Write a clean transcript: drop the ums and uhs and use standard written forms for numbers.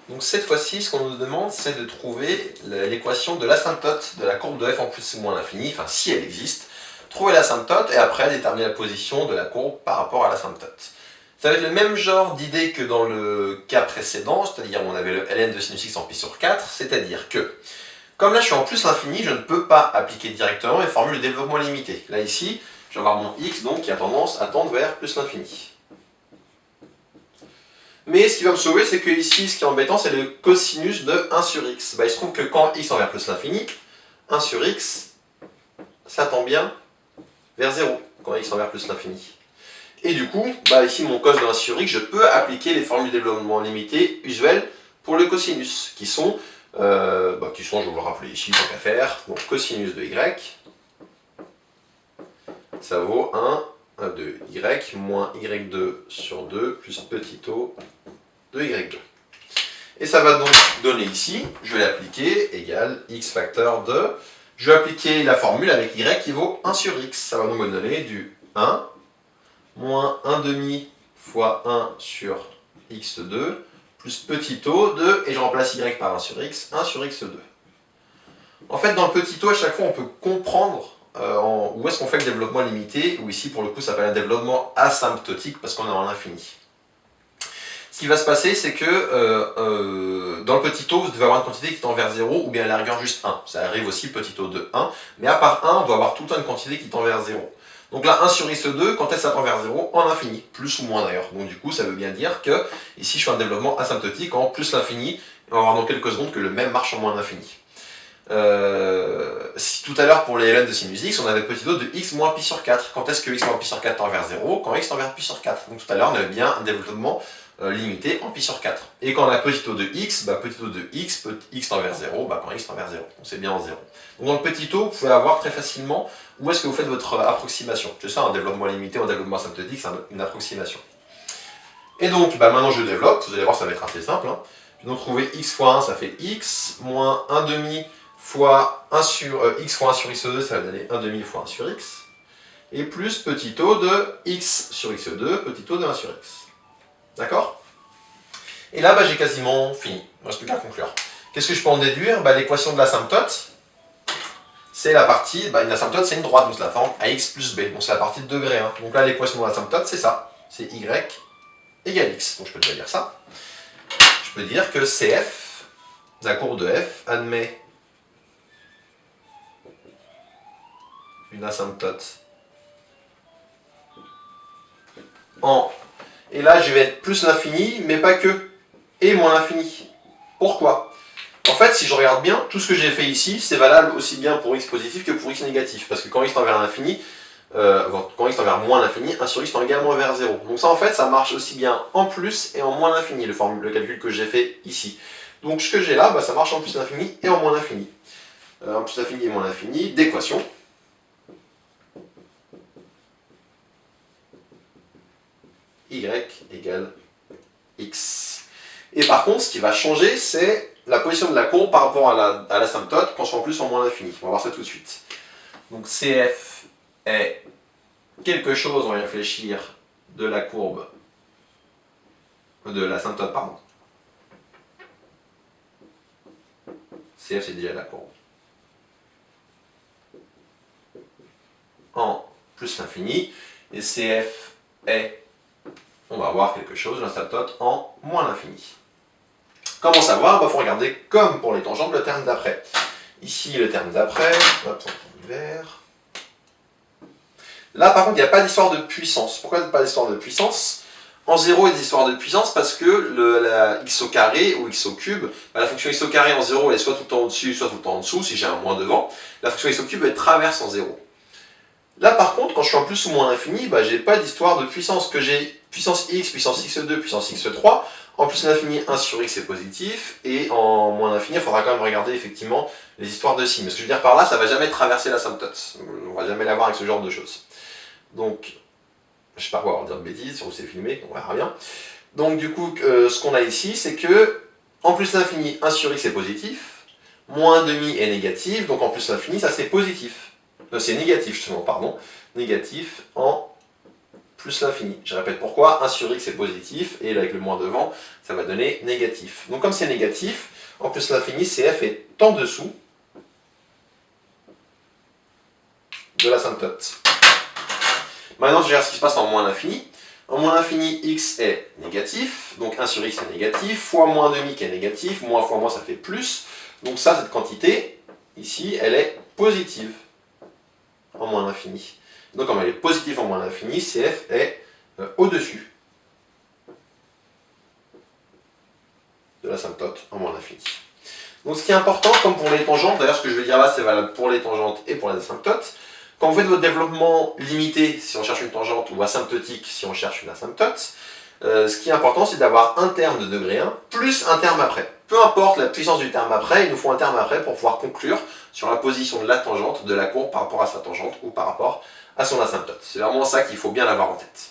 Donc cette fois-ci, ce qu'on nous demande, c'est de trouver l'équation de l'asymptote de la courbe de f en plus ou moins l'infini, enfin si elle existe. Trouver l'asymptote et après déterminer la position de la courbe par rapport à l'asymptote. Ça va être le même genre d'idée que dans le cas précédent, c'est-à-dire on avait le ln de sinus x en pi sur 4, c'est-à-dire que, comme là je suis en plus l'infini, je ne peux pas appliquer directement les formules de développement limité. Là ici, je vais avoir mon x donc qui a tendance à tendre vers plus l'infini. Mais ce qui va me sauver, c'est que ici, ce qui est embêtant, c'est le cosinus de 1 sur x. Bah, il se trouve que quand x tend vers plus l'infini, 1 sur x, ça tend bien vers 0, quand x tend vers plus l'infini. Et du coup, bah, ici, mon cos de 1 sur x, je peux appliquer les formules de développement limité usuelles pour le cosinus, qui sont, je vais vous le rappeler ici, tant qu'à faire, donc cosinus de y, ça vaut 1 de y moins y2 sur 2 plus petit o de y2. Et ça va donc donner ici, je vais l'appliquer, égale x facteur de, je vais appliquer la formule avec y qui vaut 1 sur x. Ça va donc me donner du 1 moins 1 demi fois 1 sur x2 plus petit o de, et je remplace y par 1 sur x2. En fait, dans le petit o, à chaque fois, on peut comprendre où est-ce qu'on fait le développement limité, ou ici, pour le coup, ça s'appelle un développement asymptotique parce qu'on est en l'infini. Ce qui va se passer, c'est que dans le petit o, vous devez avoir une quantité qui tend vers 0, ou bien à la rigueur juste 1. Ça arrive aussi le petit o de 1, mais à part 1, on doit avoir tout le temps une quantité qui tend vers 0. Donc là, 1 sur x2, quand est-ce que ça tend vers 0? En infini, plus ou moins d'ailleurs. Donc du coup, ça veut bien dire que, ici, je fais un développement asymptotique en plus l'infini, on va voir dans quelques secondes que le même marche en moins l'infini. Si tout à l'heure, pour les ln de sinus x, on avait petit o de x moins pi sur 4. Quand est-ce que x moins pi sur 4 tend vers 0? Quand x tend vers pi sur 4. Donc tout à l'heure, on avait bien un développement limité en pi sur 4. Et quand on a petit o de x, petit o de x, x tend vers 0, quand x tend vers 0. Donc c'est bien en 0. Donc dans le petit o, vous pouvez avoir très facilement où est-ce que vous faites votre approximation. C'est ça, un développement limité, un développement asymptotique, c'est une approximation. Et donc, maintenant je développe, vous allez voir, ça va être assez simple. Hein. Je vais donc trouver x fois 1, ça fait x, moins 1 demi fois 1 sur x fois 1 sur x2, ça va donner 1 demi fois 1 sur x. Et plus petit o de x sur x2, petit o de 1 sur x. D'accord? Et là, j'ai quasiment fini. Il ne reste plus qu'à conclure. Qu'est-ce que je peux en déduire? L'équation de l'asymptote, c'est la partie, une asymptote, c'est une droite, donc c'est la forme ax plus b. Donc c'est la partie de degré 1. Donc là, l'équation de l'asymptote, c'est ça. C'est y égale x. Donc je peux déjà dire ça. Je peux dire que CF, la courbe de f, admet une asymptote en... Et là, je vais être plus l'infini, mais pas que. Et moins l'infini. Pourquoi? En fait, si je regarde bien, tout ce que j'ai fait ici, c'est valable aussi bien pour x positif que pour x négatif. Parce que quand x tend vers l'infini, quand x tend vers moins l'infini, 1 sur x tend également vers 0. Donc ça, en fait, ça marche aussi bien en plus et en moins l'infini, le calcul que j'ai fait ici. Donc ce que j'ai là, ça marche en plus l'infini et en moins l'infini. En plus l'infini et moins l'infini, d'équation. Y égale x. Et par contre, ce qui va changer, c'est la position de la courbe par rapport à l'asymptote quand je suis en plus en moins l'infini. On va voir ça tout de suite. Donc CF est quelque chose, on va y réfléchir, de la courbe, de l'asymptote, pardon. CF, c'est déjà la courbe. En plus l'infini. Et CF est, on va voir quelque chose, l'asymptote en moins l'infini. Comment savoir? Il faut regarder, comme pour les tangentes, le terme d'après. Ici, le terme d'après, hop, on vert. Là, par contre, il n'y a pas d'histoire de puissance. Pourquoi pas d'histoire de puissance? En 0, il y a des histoires de puissance parce que la x au carré ou x au cube, la fonction x au carré en 0, elle est soit tout le temps au-dessus, soit tout le temps en dessous, si j'ai un moins devant. La fonction x au cube, elle traverse en 0. Là, par contre, quand je suis en plus ou moins l'infini, j'ai pas d'histoire de puissance. Que j'ai puissance x, puissance x2, puissance x3. En plus l'infini, 1 sur x est positif. Et en moins l'infini, il faudra quand même regarder effectivement les histoires de signes. Ce que je veux dire par là, ça va jamais traverser l'asymptote. On va jamais l'avoir avec ce genre de choses. Donc, je sais pas quoi, on va dire de bêtises, si on s'est filmé, on verra bien. Donc du coup, ce qu'on a ici, c'est que, en plus l'infini, 1 sur x est positif. Moins demi est négatif. Donc en plus l'infini, ça c'est positif. C'est négatif justement, pardon. Négatif en plus l'infini. Je répète pourquoi, 1 sur x est positif, et là, avec le moins devant, ça va donner négatif. Donc comme c'est négatif, en plus l'infini, CF est en dessous de l'asymptote. Maintenant, je regarde ce qui se passe en moins l'infini. En moins l'infini, x est négatif, donc 1 sur x est négatif, fois moins demi qui est négatif, moins fois moins ça fait plus. Donc ça, cette quantité, ici, elle est positive en moins l'infini. Donc comme elle est positive en moins l'infini, CF est au-dessus de l'asymptote en moins l'infini. Donc ce qui est important, comme pour les tangentes, d'ailleurs ce que je vais dire là, c'est valable pour les tangentes et pour les asymptotes. Quand vous faites votre développement limité, si on cherche une tangente, ou asymptotique, si on cherche une asymptote, ce qui est important, c'est d'avoir un terme de degré 1, plus un terme après. Peu importe la puissance du terme après, il nous faut un terme après pour pouvoir conclure sur la position de la tangente de la courbe par rapport à sa tangente, ou par rapport à son asymptote. C'est vraiment ça qu'il faut bien avoir en tête.